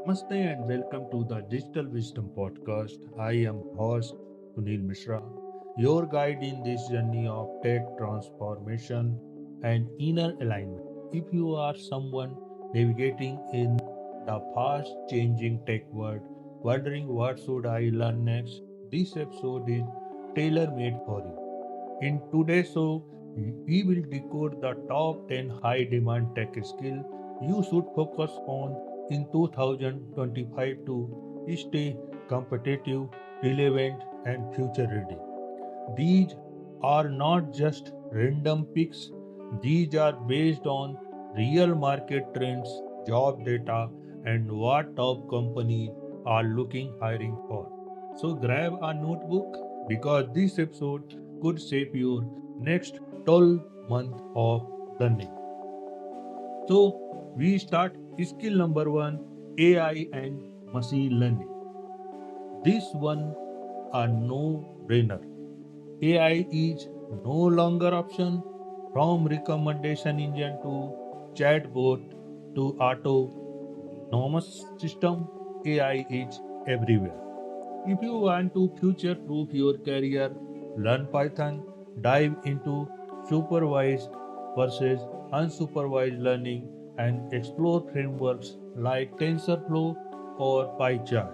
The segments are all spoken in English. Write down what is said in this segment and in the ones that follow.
Namaste and welcome to the Digital Wisdom Podcast. I am host Sunil Mishra, your guide in this journey of tech transformation and inner alignment. If you are someone navigating in the fast changing tech world, wondering what should I learn next, this episode is tailor made for you. In today's show, we will decode the top 10 high demand tech skills you should focus on in 2025 to stay competitive, relevant, and future ready. These are not just random picks, these are based on real market trends, job data, and what top companies are looking hiring for. So grab a notebook because this episode could shape your next 12 month of learning. So we start skill number 1, AI and machine learning. This one a no-brainer. AI is no longer option from recommendation engine to chatbot to autonomous system. AI is everywhere. If you want to future proof your career, learn Python, dive into supervised versus unsupervised learning, and explore frameworks like TensorFlow or PyChart.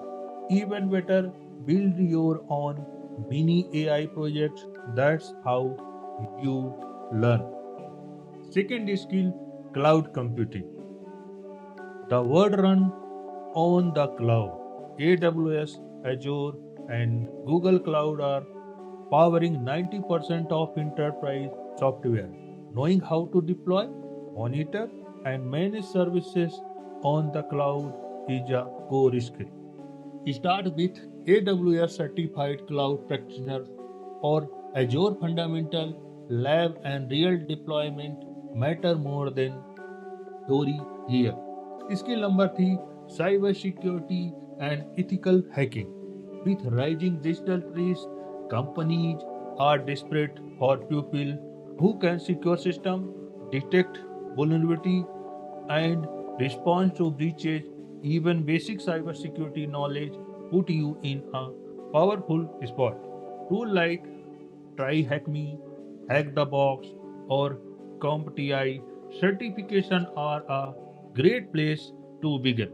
Even better, build your own mini AI projects. That's how you learn. Second skill, cloud computing. The world run on the cloud. AWS, Azure, and Google Cloud are powering 90% of enterprise software. Knowing how to deploy, monitor, and manage services on the cloud is a core skill. Start with AWS certified cloud practitioner or Azure fundamental lab and real deployment matter more than theory here. Skill number 3, cybersecurity and ethical hacking. With rising digital threats, companies are desperate for people who can secure system, detect vulnerability, and respond to breaches. Even basic cybersecurity knowledge put you in a powerful spot. Tools like TryHackMe, Hack the Box, or CompTI certification are a great place to begin.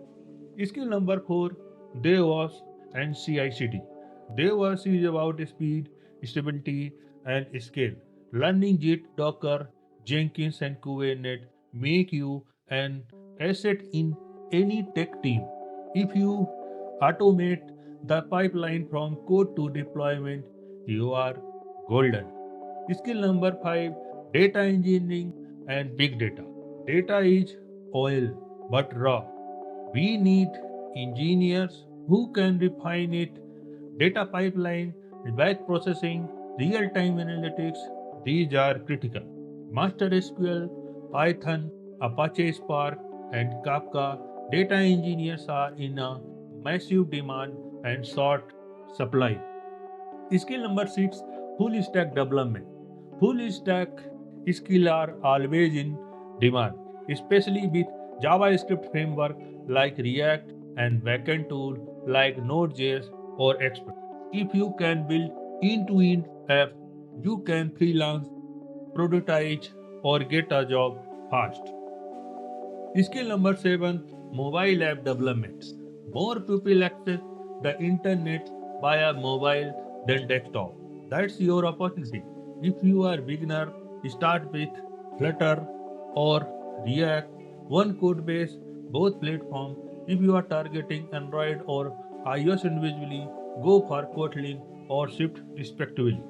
Skill number 4, DevOps and CI/CD. DevOps is about speed, stability, and scale. Learning Git, Docker, Jenkins, and Kubernetes make you an asset in any tech team. If you automate the pipeline from code to deployment, you are golden. Skill number 5, data engineering and big data. Data is oil but raw. We need engineers who can refine it, data pipeline, batch processing, real time analytics. These are critical. Master SQL, Python, Apache Spark, and Kafka data engineers are in a massive demand and short supply. Skill number 6, full stack development. Full stack skills are always in demand, especially with JavaScript framework like React and backend tool like Node.js or Express. If you can build end-to-end app, you can freelance, prototype, or get a job fast. Skill number 7, mobile app development. More people access the internet via mobile than desktop. That's your opportunity. If you are beginner, start with Flutter or React, one code base, both platform. If you are targeting Android or iOS individually, go for Kotlin or Swift respectively.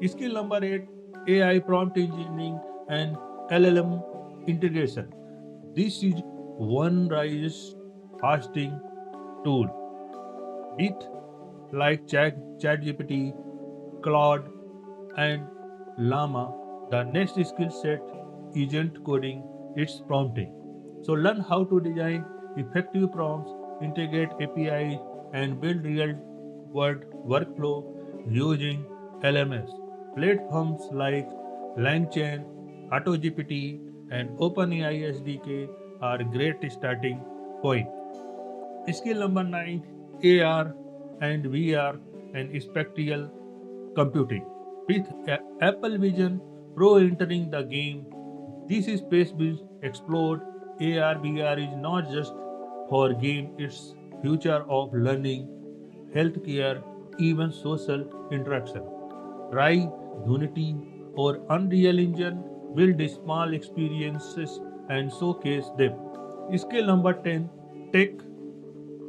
Skill number 8, AI prompt engineering and LLM integration. This is one rise fasting tool with like ChatGPT, Claude, and Llama. The next skill set isn't coding, it's prompting. So learn how to design effective prompts, integrate APIs, and build real world workflow using LMS. Platforms like LangChain, AutoGPT, and OpenAI SDK are great starting point. Skill number 9, AR and VR and spectral computing. With Apple Vision Pro entering the game, this space will explode. AR VR is not just for game, it's future of learning, healthcare, even social interaction. Try Unity or Unreal Engine, build small experiences and showcase them. Skill number 10, tech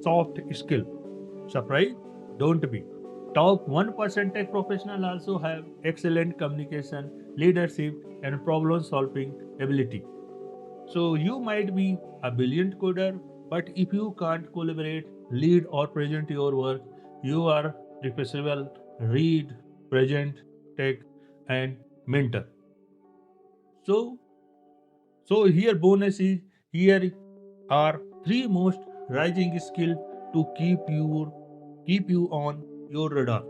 soft skill. Surprise? Don't be. Top 1% tech professional also have excellent communication, leadership, and problem solving ability. So you might be a brilliant coder, but if you can't collaborate, lead, or present your work, you are replaceable. Read, present, tech, and mentor. So, so here bonus is here are three most rising skill to keep you on your radar.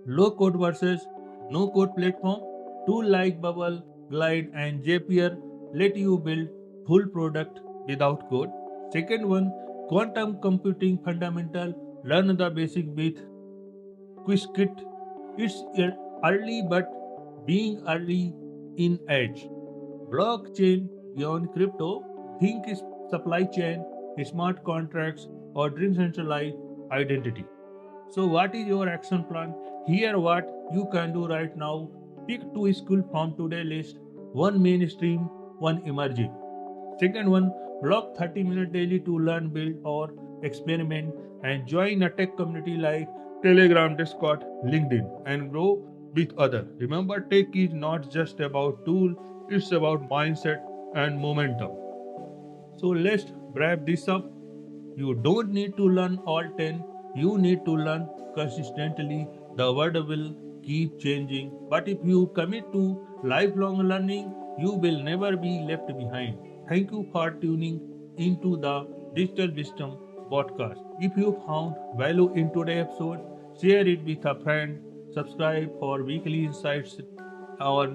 Low code versus no code platform. Tool like Bubble, Glide, and Zapier let you build full product without code. Second one, quantum computing fundamental. Learn the basic with Qiskit. It's early, but being early in edge. Blockchain beyond crypto. Think is supply chain, smart contracts, or decentralized identity. So, what is your action plan? Here, what you can do right now. Pick two school from today list. One mainstream, one emerging. Second one, block 30 minutes daily to learn, build, or experiment, and join a tech community like Telegram, Discord, LinkedIn, and grow with others. Remember, tech is not just about tool; it's about mindset and momentum. So let's wrap this up. You don't need to learn all 10, you need to learn consistently. The world will keep changing, but if you commit to lifelong learning, you will never be left behind. Thank you for tuning into the Digital Wisdom podcast. If you found value in today's episode, share it with a friend, subscribe for weekly insights, or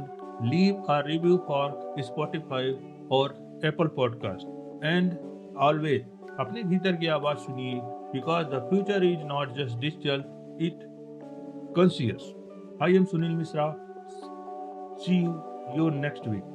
leave a review for Spotify or Apple Podcast. And always अपने भीतर की आवाज सुनिए because the future is not just digital, it conscious. I am Sunil Misra. See you next week.